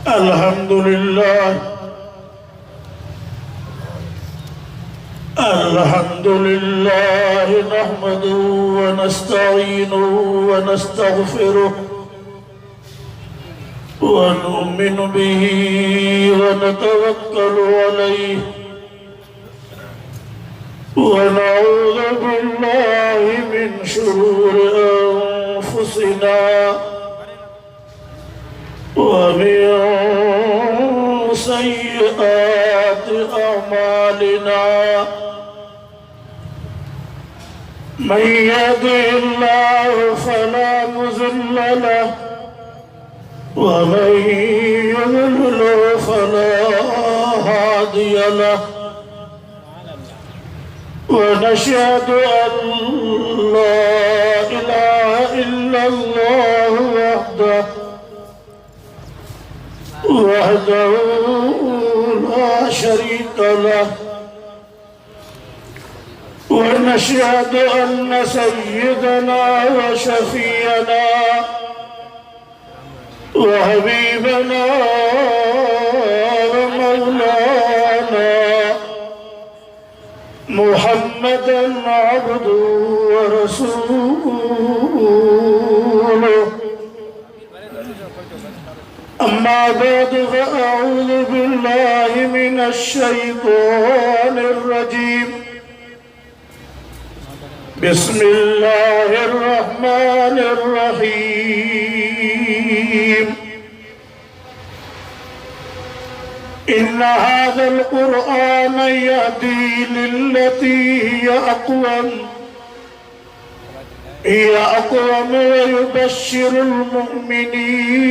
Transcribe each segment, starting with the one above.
अल्हम्दुलिल्लाह अल्हम्दुलिल्लाह नहमदुहु व नस्तईनुहु व नस्तगफिरुहु व नुमिनु बिही व नतवक्कलु अलैहि व नऊज़ु बिल्लाहि मिन शुरूरि अनफुसिना ومن سيئات أعمالنا من يهده الله فلا مضل له ومن يضلل فلا هادي له ونشهد أن لا إله إلا الله وحده لا شريك له ونشهد أن سيدنا وشفيعنا وحبيبنا ومولانا محمدا عبده ورسوله أما بعد فأعوذ بالله من الشيطان الرجيم بسم الله الرحمن الرحيم إن هذا القرآن يهدي للتي هي أقوم ويبشر المؤمنين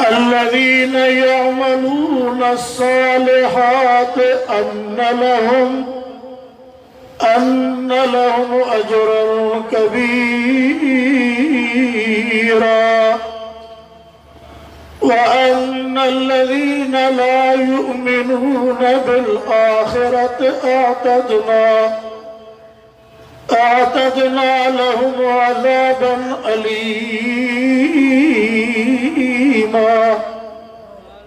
الذين يعملون الصالحات أن لهم أجرا كبيرا وأن الذين لا يؤمنون بالآخرة أعتدنا لهم عذابا أليما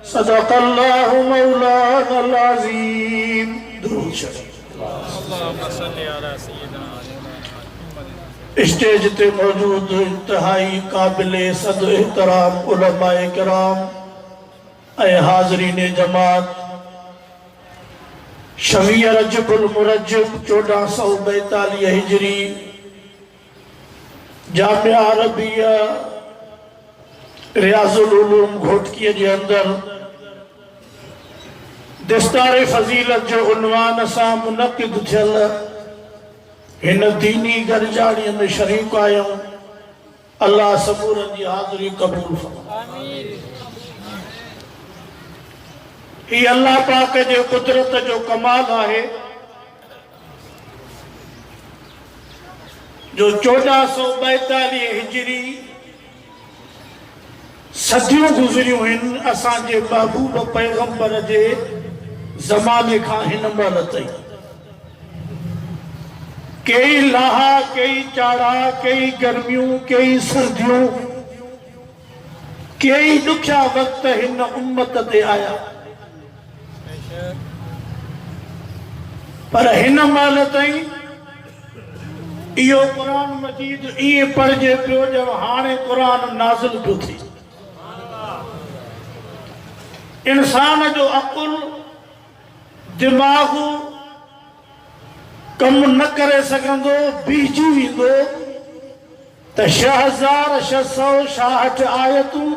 صدق الله مولانا العظيم درود شريف اللهم صل على سيدنا स्टेज ते मौजूद इंतहाई काबिले सद एहतराम उलमाए किराम ए हाजरीन जमात शवीय रजबुल मुरज्जब 1442 हिजरी जामिया अरबिया रियाजुल उलूम घोटकीअ जे अंदर दस्तार फजीलत जो उन्वान सां मुनक़िद थियल इन दीनी गरजाड़ीअ में शरीक आहियूं। अल्लाह सबूरन जी हाज़िरी क़बूल फरमाए। ही अल्लाह पाक जे कुदरत जो कमाल आहे जो 1442 हिजरी सदियों गुज़रियूं आहिनि असांजे महबूब पैगंबर जे ज़माने खां हिन महिल ताईं। कई लाहा, कई चाड़ा, कई गर्मियों, कई सर्दियों, कई दुखिया वक्त हिन उम्मत ते आया, पर हिन महिल ताईं इहो क़ुरान मजीद ईअं पढ़िजे पियो जो हाणे क़ुरान नाज़िल पियो थिए। इंसान जो अक़ुल दिमाग़ कम न करे सघंदो, बीजी वेंदो त 6666 आयतूं,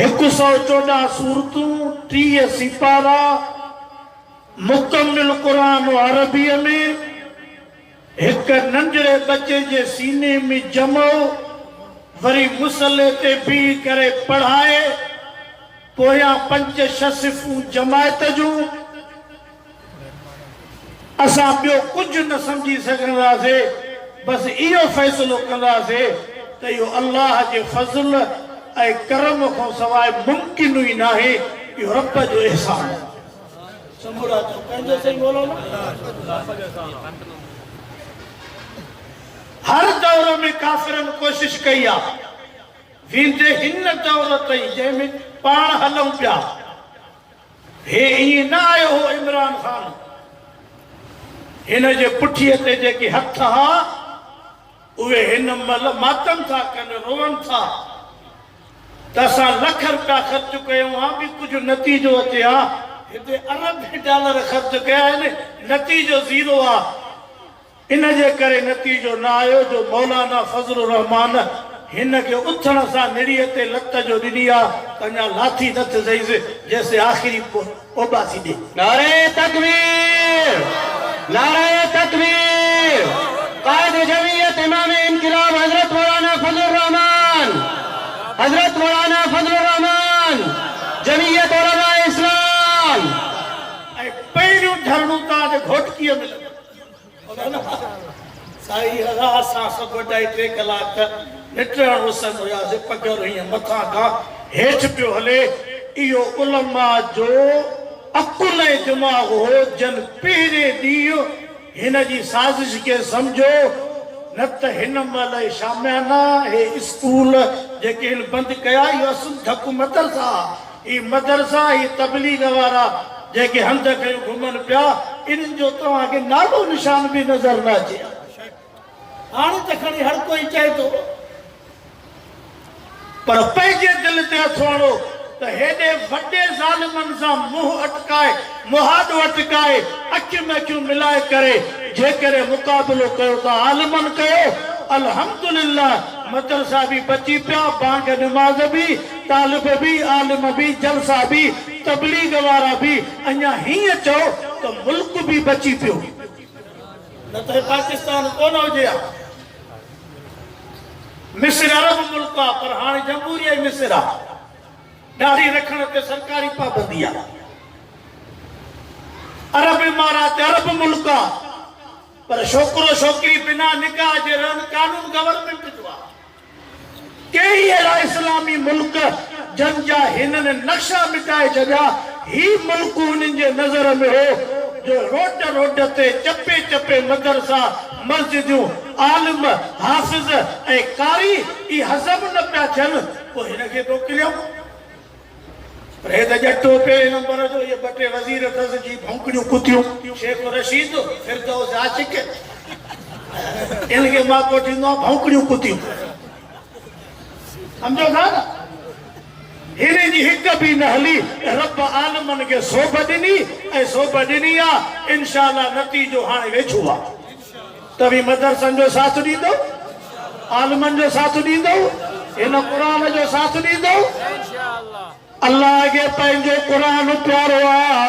114 सूरतूं, 30 सिपारा, मुकम्मिल क़ुरान अरबीअ में एक नंढड़े बच्चे जे सीने में जमो, वरी मुसले ते भी करे पढ़ाए, पोयां 5-6 सिफ़ूं जमायत जूं। असां ॿियो कुझु न सम्झी सघंदासीं, बसि इहो फ़ैसिलो कंदासीं त इहो अल्लाह जे फज़ल ऐं करम खां सवाइ मुमकिन ई न आहे, इहो रब जो एहसान आहे। हर दौर में काफ़िरनि कोशिश कई आहे वींदे हिन दौर ताईं जंहिंमें पाण हलूं पिया हे ईअं न आयो हो इमरान ख़ान हिन जे पुठीअ ते जेके हथ हा उहे हिन महिल मातम था कनि रोअनि था त असां लख रुपया ख़र्च कयूं हा बि कुझु नतीजो अचे हा हिते अरब डॉलर ख़र्च कया आहिनि नतीजो ज़ीरो आहे इन जे करे नतीजो न आयो जो मौलाना फज़लुर रहमान हिन खे उथण सां निड़ीअ ते लत जो ॾिनी आहे त अञा लाथी न थियसि जैसे आख़िरी ओबासी ॾे नारे तकबीर नारे तकबीर कायद जमीयत इमाम इनकिलाब हजरत मौलाना फजलुर रहमान हजरत मौलाना फजलुर रहमान जमीयत उलमा इस्लाम ऐं पहिरियों धरणो तव्हांजे घोटकीअ में साईं असां सभु 2.5-3 कलाक निटण वसंद हुयासीं पगर हीअं मथां खां हेठि पियो हले इहो उलमा जो अकुल ऐं दिमाग़ हो जन पहिरें ॾींहुं हिन जी साज़िश खे सम्झो न त हिन महिल शामियाना हे स्कूल जेके हिन बंदि कया इहो असुल धकु मदरसा ही मदरसा ही तबलीग वारा जेके हंध कयूं घुमनि पिया इन्हनि जो तव्हांखे नालो निशान बि नज़र न अचे हाणे त खणी हर कोई चए थो पर पंहिंजे दिलि ते हथु हणो त हेॾे वॾे ज़ालिमनि सां मुंहुं अटकाए मुहादो अटकाए अखियूं में अखियूं मिलाए करे जेकॾहिं मुक़ाबिलो कयो था आलिमनि कयो अल्हम्दुलिल्लाह मदरसा भी बची पिया बांग नमाज भी तालिब भी आलिम भी जलसा भी तबलीग वारा भी अञा हीअं चओ त मुल्क भी बची पियो न त पाकिस्तान कोन हुजे हा मिस्र अरब मुल्क आहे पर हाणे जमहूरिया ई मिस्र आहे दाढ़ी रखण ते सरकारी पाबंदी आहे अरब इमारात अरब मुल्क आहे पर छोकिरो छोकिरी बिना निकाह जे रहन कानून गवर्नमेंट जो आहे कई अहिड़ा इस्लामी मुल्क जन जा हिननि नक्शा मिटाए छॾिया ही मुल्क उन्हनि जे नज़र में हो जो रोड रोड ते चपे चपे मदरसा मस्जिदूं आलिम हाफ़िज़ ऐं कारी ई हज़म न पिया थियनि पोइ हिनखे मोकिलियो पर हे त जटो पहिरें नंबर जो इहे 2 वज़ीर अथसि जी भौंकड़ियूं कुतियूं शेख रशीद फिरदौस आशिक इनखे मां को थींदो आहे भौंकड़ियूं कुतियूं सम्झो था न हिन जी हिक बि न हली रब आलमनि खे सोभ ॾिनी ऐं सोभ ॾिनी आहे इंशाअल्लाह नतीजो हाणे वेझो आहे त बि मदरसनि जो साथ ॾींदो आलमनि जो साथ ॾींदो हिन क़ुरान जो साथ ॾींदो अल्लाह के पंहिंजो क़ुरान प्यारो आहे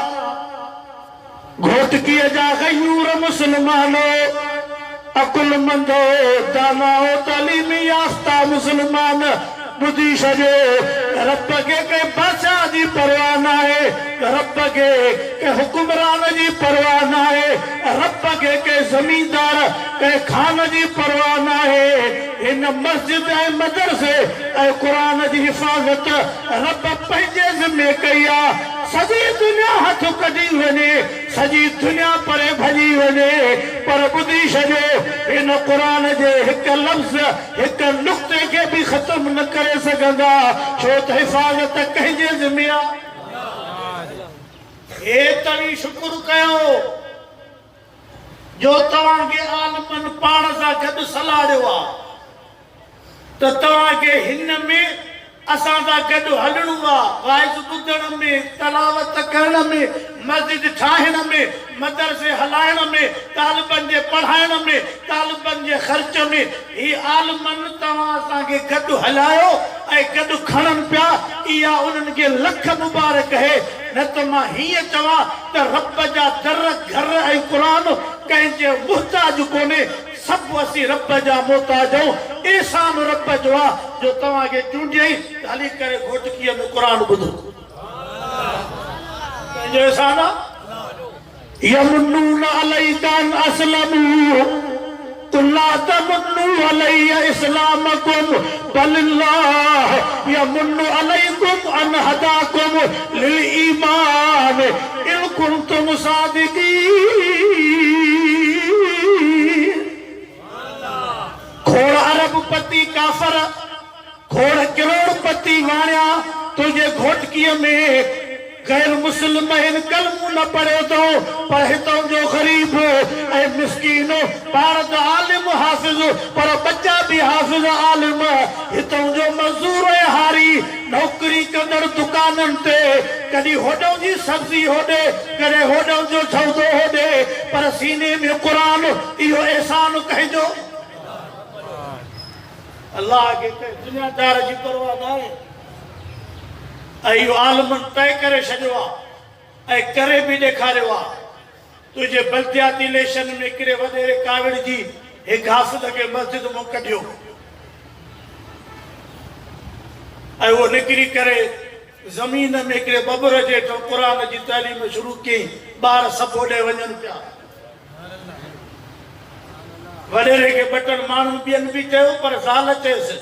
घोटकीअ जा गयूर मुस्लमानो अकुलमंदो दानाओ तालीम याफ़्ता मुस्लमान ॿुधी छॾियो रब खे कंहिं बादशाह जी परवाह न आहे रब खे कंहिं हुकुमरान जी परवाह न आहे रब खे कंहिं ज़मींदार कंहिं खान जी परवाह न आहे हिन मस्जिद ऐं मदरसे ऐं क़ुरान जी हिफ़ाज़त रब पंहिंजे ज़िम्मे कई आहे सॼी दुनिया हथ कढी वञे सॼी दुनिया परे भॼी वञे पर ॿुधी छॾियो हिन क़ुरान जे हिक लफ़्ज़ हिक नुक़्ते खे बि ख़तम न करे सघंदा छो त हिफ़ाज़त कंहिंजे ज़िम्मे आहे एतिरी शुक्र कयो जो तव्हांखे आलिमनि पाण सां गॾु सलाहियो आहे त तव्हांखे हिन में असां सां गॾु हलणो आहे वाइज़ ॿुधण में तलावत करण में मस्जिद ठाहिण में मदरसे हलाइण में तालिबनि जे पढ़ाइण में तालिबनि जे ख़र्च में ही आलिमनि तव्हां असांखे गॾु हलायो ऐं गॾु खणनि पिया इहा उन्हनि खे लख मुबारक आहे न त मां हीअं चवां त रब जा दर घर ऐं क़ुरान कंहिंजे मुहताज कोन्हे सब असी रब जा मोहताज आहियूं एहसान रब जो आहे जो तव्हांखे चूंडियई हली करे घोटकीअ में क़ुरान ॿुधो पंहिंजो एहसान आहे यमुन्नून अलैका अन अस्लमू कुल ला तमुन्नू अलैया इस्लामकुम बलिल्लाह यमुन्नु अलैकुम अन हदाकुम लिल ईमान इन कुंतुम सादिकीन करोड़पति काफर घोड़ करोड़पति वाणिया तुझे घोटकीअ में गैर मुस्लिम इन कलमू न पढ़े तो पर हितों जो गरीब ऐ मिस्कीन पाण त आलिम हाफिज पर बच्चा भी हाफिज आलिम हितों जो मजदूर ऐ हारी नौकरी कंदड़ दुकानन ते कदी होडों जी सब्जी होडे कदे होडों जो सौदो होडे पर सीने में कुरान इहो एहसान कहिजो अल्लाह के दुनियादार जी परवाह न आहे आलमन तय करे छॾियो आहे करे भी ॾेखारियो आहे तुझे बल्दियाती इलेक्शन में किरे वॾेरे काविड़ जी हिकु हाफ़िज़ खे मस्जिद मां कढियो वो निकिरी करे ज़मीन में हिकिड़े बबर जे हेठों क़ुरान जी तालीम शुरू कई ॿार सभु होॾे वञनि पिया वॾेरे खे बटण माण्हू ॿियनि बि चयो पर ज़ाल चयसि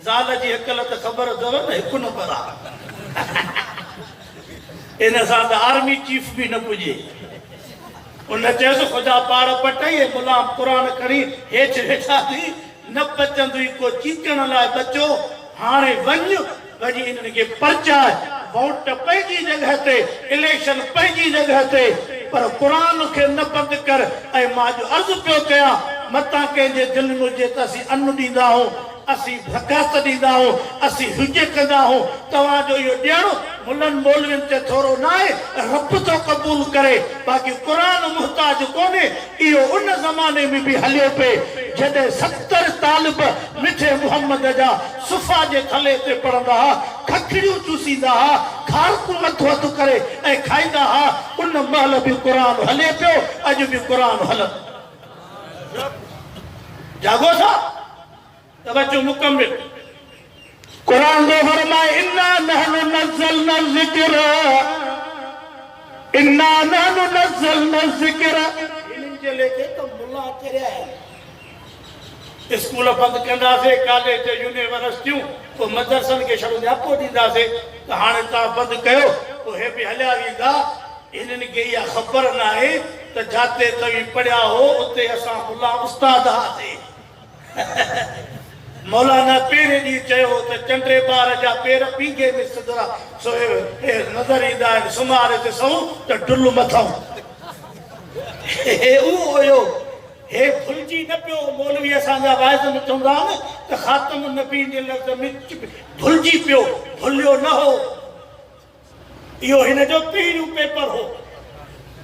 ज़ाल जी अकल त ख़बर अथव न हिकु नंबर आहे इन सां त आर्मी चीफ भी न पुॼे उन चयसि ख़ुदा पार पटई मुला क़ुरान खणी हेठि वेठा थी न बचंदुई को चीकण लाइ बचो हाणे वञ वञी इन्हनि खे परचाए वोट पंहिंजी जॻह ते इलेक्शन पंहिंजी जॻह ते पर क़ुरान खे न बंदि कर ऐं मां जो अर्ज़ु पियो कयां मतां कंहिंजे दिलि में हुजे त असीं अन्न ॾींदा आहियूं असी ज़कात ॾींदा आहियूं असी हुज कंदा आहियूं तव्हांजो इहो ॾियणु मुलनि मौलवियुनि ते थोरो न आहे रब थो क़बूल करे बाक़ी क़ुरान मुहताज कोन्हे इहो उन ज़माने में बि हलियो पिए जॾहिं 70 तालिब मिठे मुहम्मद जा सुफ़ा जे थले ते पढ़ंदा हुआ खखड़ियूं चूसींदा हुआ खारकूं हथो हथ करे ऐं खाईंदा हुआ उन महिल बि क़ुरान हले पियो अॼु बि क़ुरान हलंदो जागो था तवज्जो मुकम्मिल कुरान जो फरमाए इन्ना नहनु नज़्ज़लना ज़िक्र इन्ना नहनु नज़्ज़लना ज़िक्र इन्हनि जे लेके तो मुल्ला चरिया है स्कूल बंद कंदासे कॉलेज यूनिवर्सिटियूं तो मदरसनि खे छड़ो न्यापो ॾींदासे त हाणे तव्हां बंदि कयो तो हे बि हलिया वेंदा इन्हनि खे इहा ख़बर न आहे त जाते तव्हीं पढ़िया हो उते असां मुल्ला उस्ताद हुआसीं मौलाना पहिरें ॾींहुं चयो त चंडे ॿार जा पेर पींगे में सिधरा सो नज़र ईंदा आहिनि सुम्हारे ते सहूं त डुल मथां उहो हुयो हे भुलिजी न पियो मौलवी असांजा वाइज़ में चवंदा आहिनि त ख़ातम नबीन जे लफ़्ज़ में भुलिजी पियो भुलियो न हो इहो हिन जो पहिरियों पेपर हो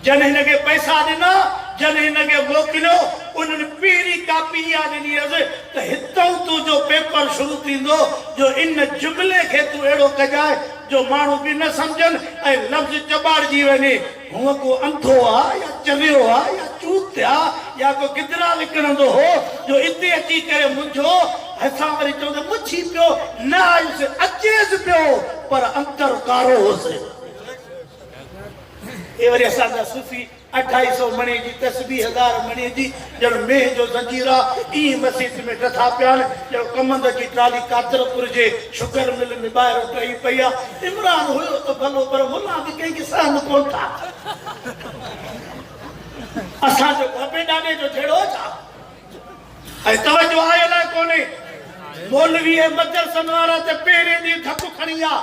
जॾहिं हिन खे पैसा ॾिना जॾहिं हिन खे मोकिलियो उन्हनि पहिरीं कापी इहा ॾिनी हुअसि त हितां तुंहिंजो पेपर शुरू थींदो जो इन जुमिले खे तूं अहिड़ो कजाए जो माण्हू बि न सम्झनि ऐं लफ़्ज़ चॿाड़जी वञे हूअं को अंधो आहे या चवियो आहे या चूत आहे या को गिदरा विकिणंदो हो जो हिते अची करे मुंझो असां वरी चवंदा मुछी पियो न आयुसि अचेसि पियो पर अंतर कारो होसि ये वरी असांजा सूफ़ी 2800 मणे जी तस्बीह 1000 मणे जी ॼण मेह जो ज़ंजीरा ई मस्जिद में टथा पिया आहिनि ॼण कमंद जी ट्राली कादरपुर जे शुगर मिल में ॿाहिरि टही पई आहे इमरान हुयो त भलो पर मुल्ला बि कंहिंखे सहन कोन था असांजो बाबे ॾाॾे जो जहिड़ो छा ऐं तवजो आहे अलाए कोन्हे मौलवी ऐं मदरसनि वारा त पहिरें ॾींहुं धकु खणी विया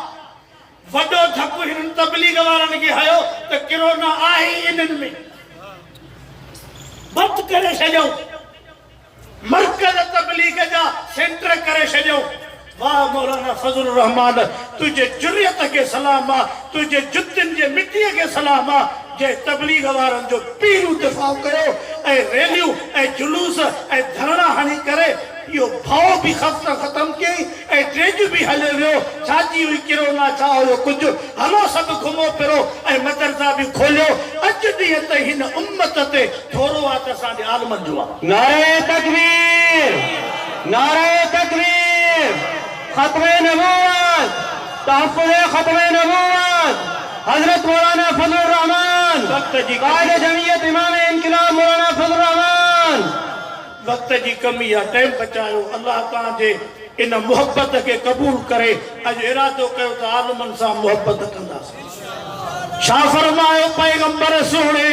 वॾो धकु हिननि तबलीग वारनि खे हयो त किरोना आहे इन्हनि में बंदि करे छॾियो मरकज़ तबलीग जा सेंटर करे छॾियो वाह मौलाना फज़लुर रहमान तुझे जुर्रियत के सलाम आहे तुझे जुतियुनि जे मिटीअ खे सलाम आहे जे तबलीग वारनि जो पहिरियों दिफ़ा कयो ऐं रैलियूं ऐं जुलूस ऐं धरना हणी करे इहो भाव बि ख़त्म कयईं ऐं ड्रेज बि हले वियो छाजी हुई किरोना छा हुयो कुझु हलो सभु घुमो फिरो ऐं मदरसा बि खोलियो अॼु ॾींहं त हिन उम्मत ते थोरो आहे त असांजे आलमनि जो आहे नारे तकबीर खत्मे नबूवत तहफ़्फ़ुज़ खत्मे नबूवत हजरत मौलाना फजलुर रहमान कायदे जमीयत इमाम इनक़िलाब मौलाना फजलुर रहमान वक्त जी कमी आहे टाइम बचायो अल्लाह तव्हां जे इन मोहब्बत खे क़बूल करे अॼु इरादो कयो त आलमनि सां मोहब्बत कंदासीं छा फरमायो पैगंबर सोणे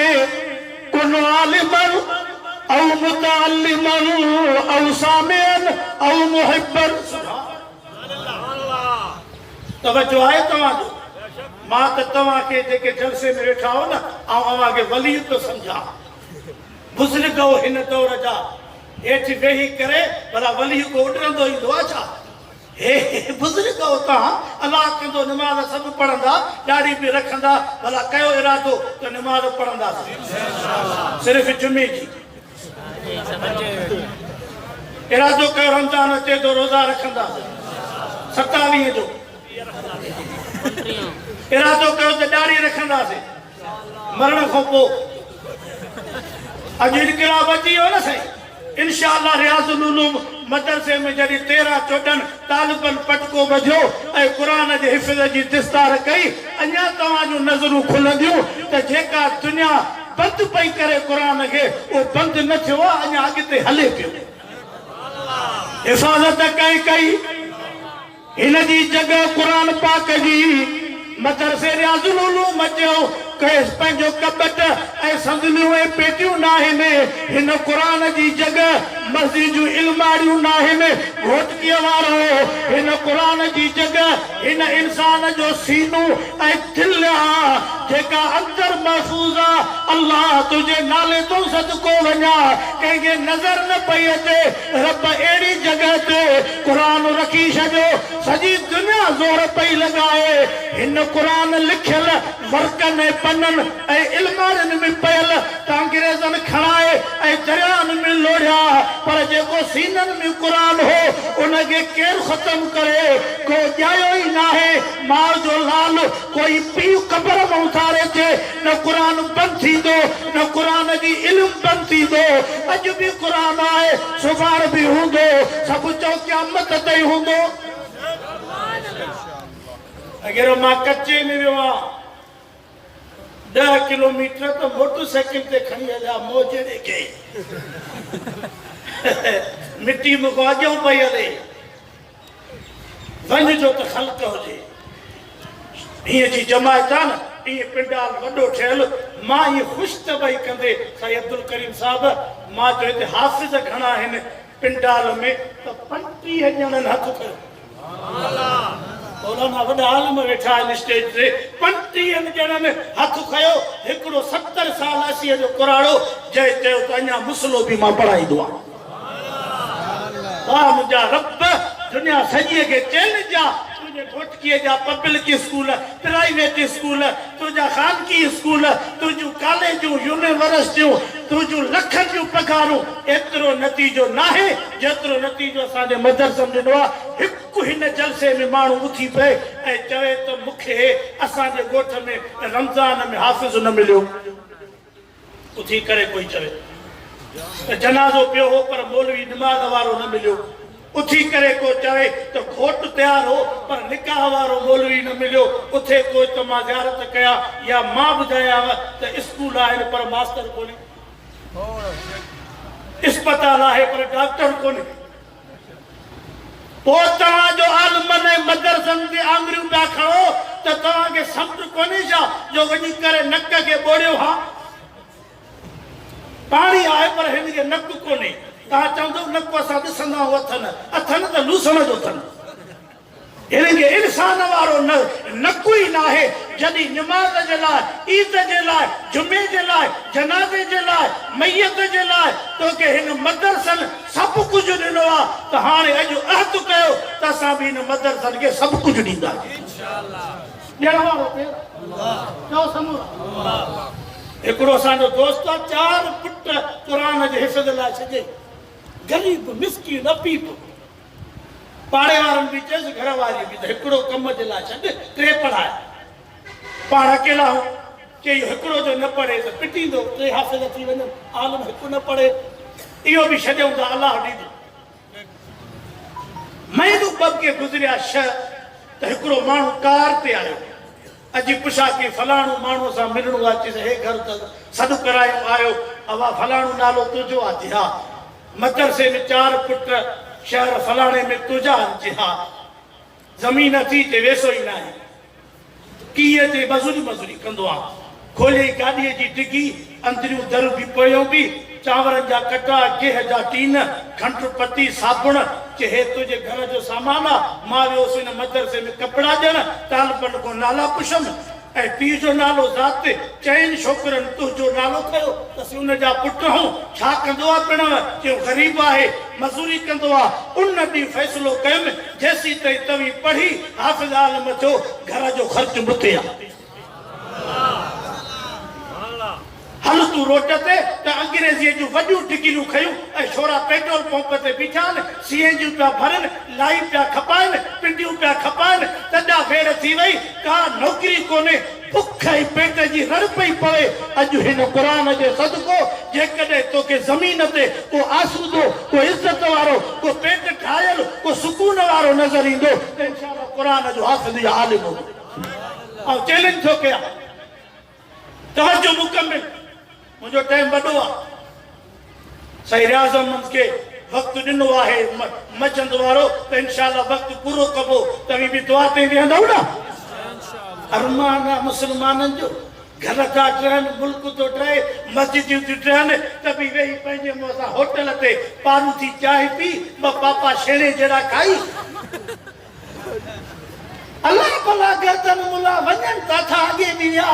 कुन आलिमन औ मुतअल्लिमन औ सामिअन औ मुहिब्बन। तवज्जो आहे तव्हांजो? मां त तव्हांखे जेके जलसे में वेठा हो न, आउं अव्हांखे वली थो सम्झां। बुज़ुर्ग हो हिन दौर जा, हेठि वेही करे भला वली को उॾरंदो ईंदो आहे छा? हे बुज़ुर्ग हो तव्हां, अलाह कंदो निमाज़ सभु पढ़ंदा, ॾाढ़ी बि रखंदा, भला कयो इरादो त निमाज़ पढ़ंदासीं सिर्फ़ जुमे जी। इरादो कयो रमज़ान अचे थो रोज़ा रखंदासीं 27 जो। इरादो कयो त ॾाढ़ी रखंदासीं मरण खां पोइ। अॼु इनक़लाब अची वियो न साईं, इंशाअल्लाह रियाज़ुल उलूम मदरसे में जॾहिं 13-14 तालिबन पटको बधियो ऐं क़ुरान जे हिफ़्ज़ जी दिस्तार कई, अञा तव्हां जूं नज़रूं खुलंदियूं त जेका दुनिया बंदि पई करे क़ुरान खे, उहो बंदि न थियो आहे, अञा अॻिते हले पियो। हिफ़ाज़त कई हिन जी जॻह क़ुरान पाक जी मदरसे रियाज़ुल उलूम जो पंहिंजो कबट ऐं संदलियूं ऐं पेटियूं न आहिनि। हिन क़ुरान जी जॻह मस्जिद जूं इल्मारियूं न आहिनि। घोटकीअ वारो हिन क़ुरान जी जॻह हिन इंसान जो सीनो ऐं दिलि आहे जेका अंदर महफ़ूज़ आहे। अल्लाह तुंहिंजे नाले तो सदको वञा, कंहिंखे नज़र न पई अचे, रब अहिड़ी जॻह ते क़ुरान रखी छॾियो, सॼी दुनिया ज़ोर पई लॻाए। हिन क़ुरान लिखियल वर्कनि ऐं पननि ऐं इल्मारनि में पयल त अंग्रेज़नि खणाए ऐं दरियानि में लोढ़िया, पर जेको सीननि में क़ुरान हो उनखे केरु ख़तमु करे? को ॼायो ई न आहे। माउ जो लाल कोई पीउ क़बर में उथारे अचे, न क़ुरान बंदि थींदो, न क़ुरान जी इल्मु बंदि थींदो। अॼु बि क़ुरान आहे, सुभाणे बि हूंदो, सभु चओ क़यामत ताईं हूंदो। अगरि मां कच्चे में वियो आहियां 10 किलोमीटर तो मोटरसाइकिल ते खणी हलिया मोजड़े के मिट्टी में को अॻियों पई हले, वञ जो त ख़ल्क़ हुजे। हीअं जी जमायत आहे न, ईअं पिंडाल वॾो ठहियल। मां ईअं ख़ुशि त भई कंदे साईं अब्दुल करीम साहिब, मां चयो हिते हाफ़िज़ घणा आहिनि पिंडाल में, त 35 ॼणनि हथु खयो। मौलाना वॾा आलिम वेठा आहिनि स्टेज ते, 35 ॼणनि हथु खयो। हिकिड़ो 70 साल 80 जो कुराड़ो जंहिं चयो त अञा मुसलो बि मां पढ़ाईंदो आहियां। वाह मुंहिंजा रब, दुनिया सॼीअ खे चैलेंज आहे। तुंहिंजे घोटकीअ जा पब्लिक स्कूल, प्राइवेट स्कूल, तुंहिंजा ख़ानगी स्कूल, तुंहिंजूं कॉलेजूं, यूनिवर्सिटियूं, तुंहिंजूं लखनि जूं पघारूं, एतिरो नतीजो न आहे जेतिरो नतीजो असांजे मदरसनि ॾिनो आहे। हिकु हिन जलसे में माण्हू उथी पए ऐं चवे त मूंखे असांजे ॻोठ में रमज़ान में हाफ़िज़ न मिलियो। उथी करे कोई चवे त जनाज़ो पियो हो पर मौलवी निमाज़ वारो न मिलियो। उथी करे को चवे त घोट तयार हो पर निकाह वारो मौलवी न मिलियो। उथे कोई त मां ज़ियारत कया या मां ॿुधायांव त स्कूल आहिनि पर मास्टर कोन्हे, अस्पताल आहे पर डॉक्टर कोन्हे। पोइ तव्हांजो आलिमनि ऐं मदरसनि ते आङुरियूं पिया खणो त तव्हांखे सम्झ कोन्हे छा जो वञी करे नक खे ॿोड़ियो? हा पाणी आहे पर हिन खे नक कोन्हे। तव्हां चवंदो नक असां ॾिसंदा आहियूं अथनि, अथनि त लूसण जो अथनि। हिन खे इंसान वारो नकु ई न आहे। जॾहिं निमाज़ जे लाइ, ईद जे लाइ, जुमे जे लाइ, जनाज़े जे लाइ, मैयत जे लाइ तोखे हिन मदरसनि सभु कुझु ॾिनो आहे, त हाणे अॼु अहद कयो त असां बि हिन मदरसनि खे सभु कुझु ॾींदासीं। हिकिड़ो असांजो दोस्त आहे, 4 पुट क़ुरान जे हिफ़्ज़ लाइ छॾे, ग़रीब मिस्कीन अपीप। पाड़े वारनि बि चयसि, घर वारी बि, त हिकिड़ो कम जे लाइ छॾ, 3 पढ़ाए। पाण अकेला हो, चई हिकिड़ो जो न पढ़े त पिटींदो, 3 हाफ़िज़ थी वञनि, आलिम हिकु न पढ़े, इहो बि छॾियऊं त अलाह ॾींदो। महीनो ॿ के गुज़रिया 6 त हिकिड़ो माण्हू कार ते आयो। अॼु पुछा की फलाणो माण्हू सां मिलणो आहे, चइसि हे घर त सॾु करायूं आयो, अवा फलाणो नालो तुंहिंजो आहे? जी हा। मदरसे में 4 पुट, शहर फलाणे में तुंहिंजा? जी हा। ज़मीन थी ते वेसो ई न आहे, कीअं ते मज़ूरी कंदो आहे। खोले गाॾीअ जी डिगी, अंदरियूं दर बि पोयों बि, चांवरनि जा कटा, गेह जा टीन, खंड पत्ती, साबुण, हे तुंहिंजे घर जो सामान आहे। मां वियोसीं हिन मदरसे में कपिड़ा ॾियण, तालिबनि खां नाला पुछमि ऐं पीउ जो नालो ज़ात, चइनि छोकिरनि तुंहिंजो नालो खयो त असीं उन जा पुट आहियूं। छा कंदो आहे पिण? चयो ग़रीब आहे, मज़ूरी कंदो आहे। उन ॾींहुं फ़ैसिलो कयुमि जेसीं ताईं तव्हीं पढ़ी हाफ़िज़ आलिम थियो, घर जो ख़र्च मुते आहे। हल तूं रोड ते त अंग्रेज़ीअ जूं वॾियूं टिकिरियूं खयूं ऐं छोरा पेट्रोल पंप ते बीठा आहिनि, सीएनजी पिया भरनि, लाई पिया खपाइनि, पिंडियूं पिया खपाइनि। तॾा फेर थी वई, का नौकिरी कोन्हे, बुख ऐं पेट जी रड़ पई पवे। अॼु हिन क़ुरान जे सदको जेकॾहिं तोखे ज़मीन ते को आसूदो, को इज़त वारो, को पेट ठाहियल, को सुकून वारो नज़र ईंदो त इंशाअल्लाह क़ुरान जो हाफ़िज़ या आलिम हो। ऐं चैलेंज थो कयां, तवजो मुकमिल, मुझो टाइम वॾो आहे। सही आज़म खे वक़्तु ॾिनो आहे मचंद वारो, त इंशाअल्लाह वक़्तु पूरो कबो। तव्हीं बि दुआ ते वेहंदव न? अरमान आहे मुस्लमाननि जो, घर था ठहनि, मुल्क थो ठहे, मस्जिदियूं थियूं ठहनि, त बि वेही पंहिंजे मुंहं सां होटल ते पारू थी चांहि पी, ॿ पापा छेणे जहिड़ा खाई। अल्लाह भला गर्दन मुला वञनि था था, अॻे बि विया,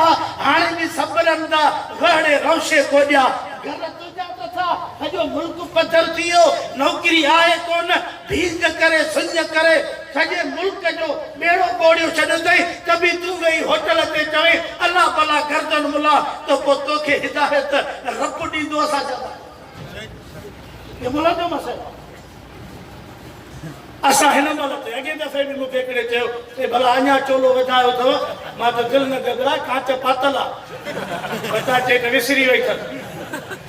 हाणे बि सब्रनि था, वहड़े रौशे कोॾिया। घर तुंहिंजा त था, सॼो मुल्क पथर थी वियो, नौकिरी आहे कोन, भीग करे सुंज करे सॼे मुल्क जो ॿेड़ो ॿोड़ियो छॾियो अथई, त बि तूं वेही होटल ते चवे अल्लाह भला गर्दन मुला, त पोइ तोखे हिदायत रब ॾींदो। असां चवंदा मुला जो मसइलो असां हिन महिल ते अॻे दफ़े बि मूंखे हिकिड़े चयो ते भला अञा चोलो वधायो अथव। मां त दिलि न घबराए, कांच पातल आहे, वॾा चेट विसरी वई अथनि।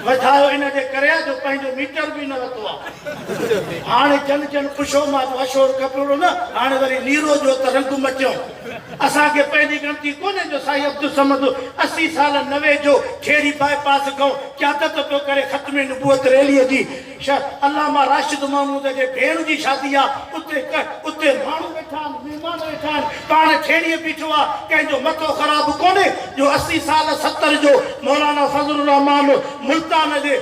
वधायो इन जे करे जो पंहिंजो मीटर बि न वरितो आहे। हाणे जन जन पुछो, मां त अशोर कपिड़ो न, हाणे वरी नीरो जो त रंग मचियो। असांखे पंहिंजी गिनती कोन्हे जो साईं अब्दुल समद 80 साल 90 जो खेड़ी बाईपास खां क़यादत पियो करे ख़त्मे नबूअत रैलीअ जी। अल्लामा राशिद महमूद जे भेण जी शादी आहे, उते माण्हू वेठा आहिनि, महिमान वेठा आहिनि, पाण छेड़ीअ बीठो आहे, कंहिंजो मथो ख़राब कोन्हे। जो 80 साल 70 जो मौलाना फज़लुर रहमान मुल्तान जे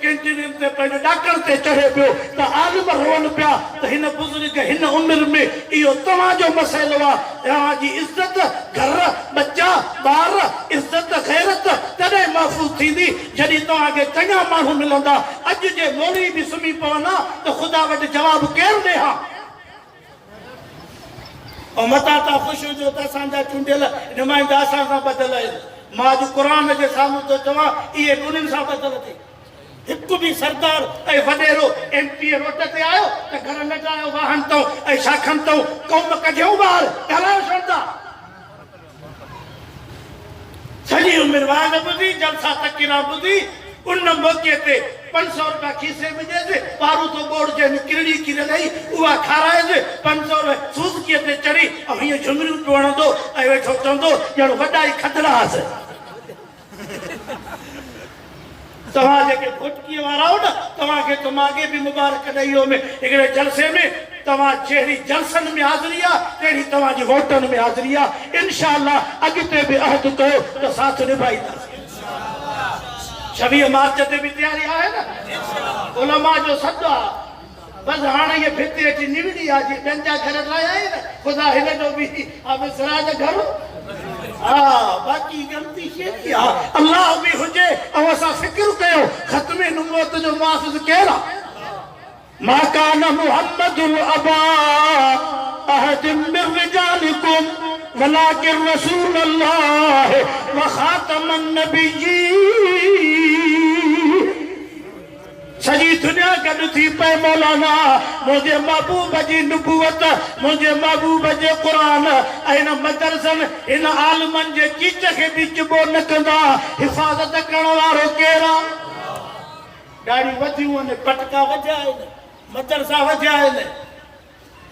कैंटीन ते पंहिंजो ॾाकण ते चढ़े पियो त आलिम रोअनि पिया त हिन बुज़ुर्ग हिन उमिरि में इहो तव्हांजो मसइलो आहे। तव्हां जी इज़त, घर, बच्चा, ॿार, इज़त ग़ैरत तॾहिं महफ़ूज़ थींदी जॾहिं तव्हांखे चङा माण्हू मिलंदा। अॼु जे मौलवी बि सुम्ही पवंदा त ख़ुदा वटि जवाबु केरु ॾे हा? ऐं मथां तव्हां ख़ुशि हुजो त असांजा चूंडियल नुमाइंदा असां सां ॿधल आहिनि। मां अॼु क़ुरान जे साम्हूं थो चवां, इहे उन्हनि सां ॿधल थी। हिकु बि सरदार ऐं वॾेरो MP रोड ते आयो त घर न ठाहियो, वाहन अथऊं ऐं छा खनि अथऊं, क़ौम कढियूं ॿार ॻाल्हायो छॾंदा। सॼी उमिरि वाज़ ॿुधी, जलसा तक़रीरा ॿुधी, उन मौक़े ते 500 रुपया खीसे में ॾेसि, पारू थो बोड़ जे किरड़ी किरल आई, उहा खाराइसि, 500 रुपया सूज़कीअ ते चढ़ी ऐं हीअं झुमरियूं पियो हणंदो ऐं वेठो चवंदो ॼण वॾा ई खतरा हुअसि। तव्हां जेके घोटकीअ वारा हो न, तव्हांखे त मां अॻे बि मुबारक ॾेई वियो में हिकिड़े जलसे में। तव्हां जहिड़ी जलसनि में हाज़िरी आहे, तहिड़ी तव्हांजी वोटनि में हाज़िरी आहे। इंशाअल्लाह अॻिते बि अहद कयो त साथ निभाईंदासीं। 26 मार्च ते बि तयारी आहे न, उलमा जो सॾु आहे। बसि हाणे इहे भिती अची निवड़ी आहे, जीअं ॿियनि जा घर ठाहिया आहिनि, ख़ुदा हिन जो बि सिराज घर। हा, बाक़ी ग़लती शेरी आहे, अल्लाह बि हुजे ऐं असां फ़िक्र कयो ख़त्मे नबूवत जो मुहाफ़िज़ केरु आहे? मा कान मुहम्मदुन अबा अहदिन मिन रिजालिकुम वलाकिन रसूलुल्लाह व खातमन नबिय्यीन। सॼी दुनिया गॾु थी पए मौलाना, मुंहिंजे महबूब जी नबूवत, मुंहिंजे महबूब जे क़ुरान ऐं हिन मदरसनि, हिन आलिमनि जे चीच खे बि चिॿो न कंदा। हिफ़ाज़त करण वारो केरु आहे? ॾाढी वधियूं आहिनि, पटका वधिया आहिनि, मदरसा वधिया आहिनि।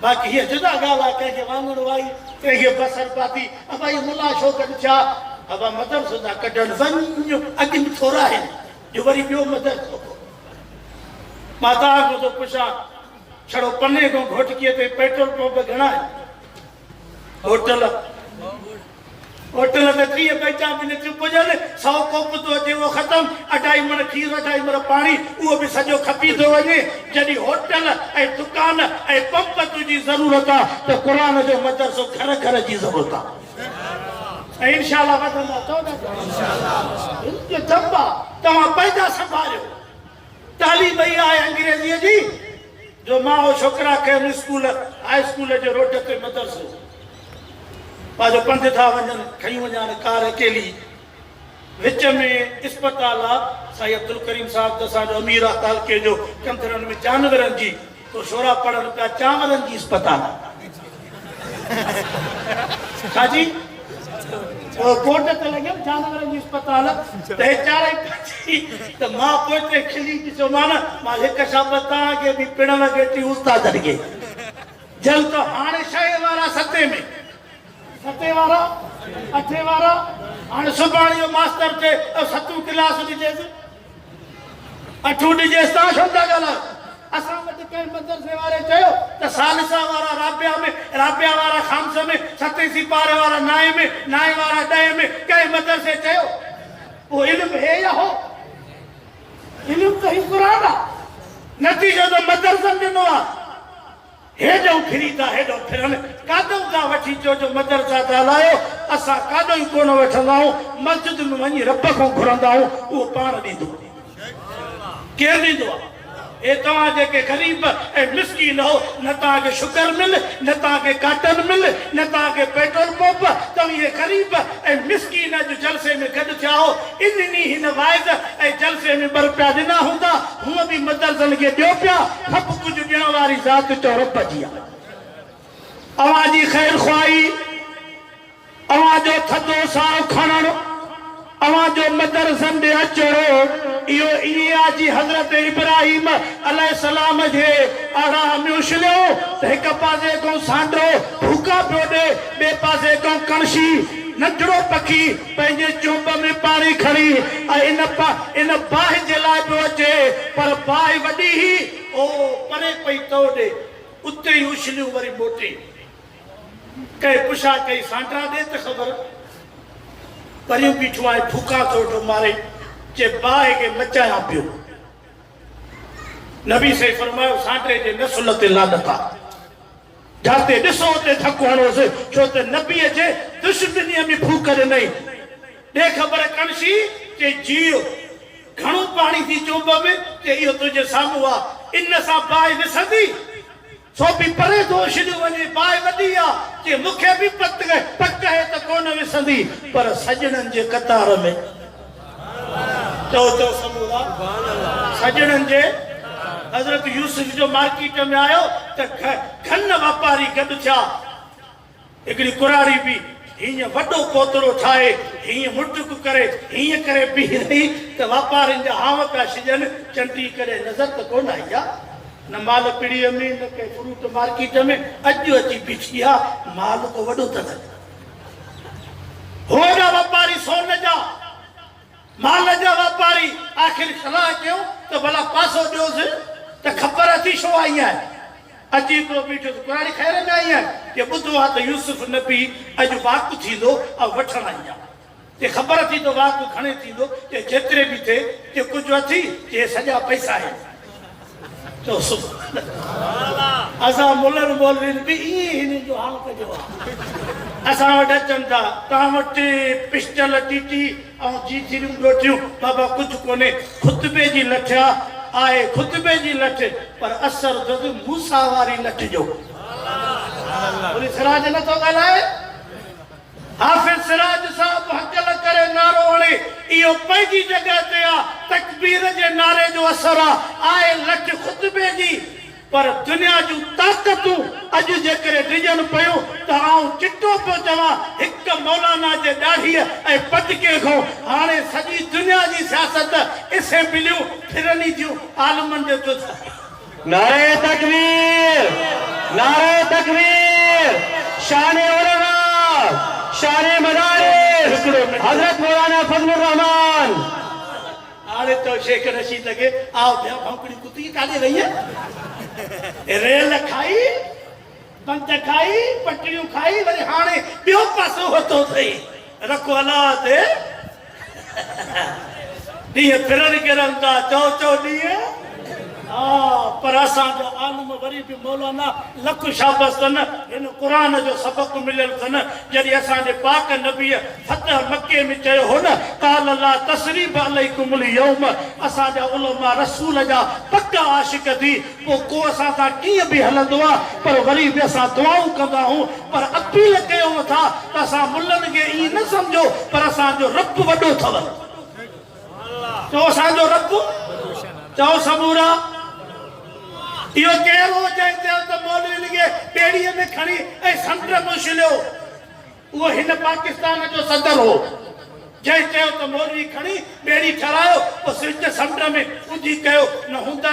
बाक़ी हीअ जुदा ॻाल्हि आहे, कंहिंखे वाङण वाई, कंहिंखे बसर पाती, अबा इहे मुला छो गॾु छा? अबा मदरसो था कढनि, वञो अॻु में थोरा आहिनि, जो वरी ॿियो मदरसो। मां तव्हांखां थो पुछां, छड़ो पने खां घोटकीअ ते पेट्रोल पंप घणा आहिनि? होटल होटल में 30 पैसा मिनट पुजन 100 कोप तो अचे वो खत्म 2.5 मन खीर 2.5 मन पानी वो भी सजो खपी तो वने जडी होटल ए दुकान ए पंप तुजी जरूरत आ तो कुरान जो मदरसो घर घर जी जरूरत आ इंशाल्लाह वदंदा तो इंशाल्लाह इनके दब्बा तमा पैदा संभालियो तालीम ही आहे अंग्रेजी जी जो मां छोकरा के स्कूल हाई स्कूल जो रोड ते मदरसो बाजो पंध था वजन खई वजान कार अकेली विच में अस्पताल आ साईं अब्दुल करीम साहब दसा जो अमीर ताल के जो कंथरन में जानवरन जी तो शोरा पड़न का चावरन जी अस्पताल काजी ओ कोट ते लगे जानवरन जी अस्पताल ते चारे पची तो मां पोते खिली जो माना मां एक शब्द के भी पिण लगे थी उस्ताद के जल तो हाने शय वाला सते में सते वारा अठे वारा हाने सुभाणे जो मास्टर थे 7वीं क्लास ॾिजेस 8 ॾिजेस ता छो था ॻाल्हायो असां वटि कंहिं मदरसे वारे चयो त सालिसा वारा राबिया वारा खामस में 7 सिपारे वारा 9 में 9 वारा 10 में कंहिं मदरसे चयो वो इल्म है या हो इल्म तो ही कुरान आहे नतीजो तो मदरसन ॾिनो आहे हेडो फिरीदा हेडो फिरन कादो का वठी जो मदरसा ता लायो असा कादो ही कोन वठंदाऊ मस्जिद में वनी रब को घुरंदाऊ वो पाण दीदो के दीदो ए तवा जे के गरीब ए मिस्कीन हो न ता के शुक्र मिल न ता के काटन मिल न ता के पेट्रोल पंप तो ये गरीब ए मिस्कीन जो जलसे में गड जाओ इन्नी हिन वाइज ए जलसे में बरप्या दिना हुंदा हुआ भी मदरसन के दियो प्या सब कुछ ॾियण वारी ज़ात चो रब जी अवाजी खैर ख्वाही अवाजो थदो साओ खणण अवाजो मदरसन दे अचो यो इया जी हजरत इब्राहिम अलैहिस्सलाम जे आड़ा म्यूशलो एक पासे को सांडो भूखा प्योडे बे पासे को कणशी नंढड़ो पखी पंहिंजे चुंब में पानी खणी इन बाहि जे लाइ पियो अचे पर बाहि वॾी ही ओ परे पई तोड़े उते ही उछलियूं वरी मोटी कई पुछा कई सांडा दे त ख़बर परियूं बीठो आहे भूखा थोड़ो मारे जे बाहि के मचाया पियो नबी से फरमायो सांडे जे नसुल ते लानत आहे जाते ॾिसो ते थको हणोसि छो त नबी जे दुश्मनीअ में फूक ॾिनई ॾे ख़बर कणशी जे जीउ घणो पाणी थी चुंब में जे इहो तुंहिंजे साम्हूं आहे इन सां बाहि विसंदी सो भी परे तो छॾियो वञे बाहि वॾी आहे जे मूंखे बि पक है त कोन विसंदी पर सजणनि जे कतार में चओ समूरा सजणनि जे हजरत यूसुफ जो मार्केट में आयो त घन वापारी गॾु थिया हिकिड़ी कुराड़ी बि हीअं वॾो पोतरो ठाहे हीअं मुटुक करे हीअं करे बीह रही त वापारियुनि जा हाव पिया छिजनि चंडी करे नज़र त कोन आई आहे न माल पीड़ीअ में न के फ्रूट मार्केट में अॼु अची बीठी आहे माल तो वॾो अथसि होड़ा वापारी सोन जा माल जा वापारी आखिर सलाह कयो त भला पासो ॾियोसि त ख़बर अथी छो आई आहे अची तो बीठो कुराड़ी खैर में आई आहे कि ॿुधो आहे त यूसुफ नबी अॼु वाक़ थींदो ऐं वठण आई आहे जे ख़बर थी तो वाक़ खणे थींदो जे जेतिरे बि थिए जे कुझु अथी जे सॼा पैसा आहिनि तो असां मुलर मोलरिन बि ईअं हिन जो हाल कजो आहे असां वटि अचनि था तव्हां वटि पिस्टल टीटी ऐं जीथिरियूं ॾोटियूं बाबा कुझु कोन्हे खुतबे जी लठ आहे खुतबे जी लठ पर असर अथसि मूसा वारी लठ जो सिराज नथो ॻाल्हाए हाफ़िज़ सिराज साहब हकल करे नारो हणे इहो पंहिंजी जॻह ते आहे तकबीर जे नारे जो असर आहे लठ खुतबे जी पर दुनिया जूं ताक़तूं अॼु जेकॾहिं डिॼनि पियूं त आउं चिटो पियो चवां हिकु मौलाना जे ॾाढीअ ऐं पटके खां हाणे सॼी दुनिया जी सियासत असेंबलियूं फिरनी थियूं आलमनि जे दुध नारे तकबीर शान उलमा शान मदारिस हजरत मौलाना फजलुर रहमान हाणे तो शेख रशीद लगे आओ ॿिया भौंकड़ी कुती काॾे वई आहे रेल खाई पंध खाई पटड़ियूं खाई वरी हाणे ॿियो पासो होतो अथई रखो अलाह ते ॾींहं फिरनि किरनि था चओ ॾींहं पर असांजो आलम वरी बि मौलाना लख शाबस अथनि हिन क़ुर जो सबक़ मिलियल अथनि जॾहिं असांजे पाक नबीअ फतह मके में चयो हो न काल ला तसरीब अलैकुमुल यौम असांजा उलमा रसूल जा पक्का आशिक थी पोइ को असां सां कीअं बि हलंदो आहे पर वरी बि असां दुआऊं कंदा आहियूं पर अपील कयूं था त असां मुल्लनि खे ईअं न सम्झो पर असांजो रब वॾो अथव चओ असांजो रब चओ सबूरा इहो केरु हो जंहिं चयो त मौलवी खे ॿेड़ीअ में खणी ऐं समुंड में उछलियो उहो हिन पाकिस्तान जो सदर हो जंहिं चयो त मौलवी खणी ॿेड़ी ठहिरायो पोइ सिज समुंड में उंधी कयो न हूंदा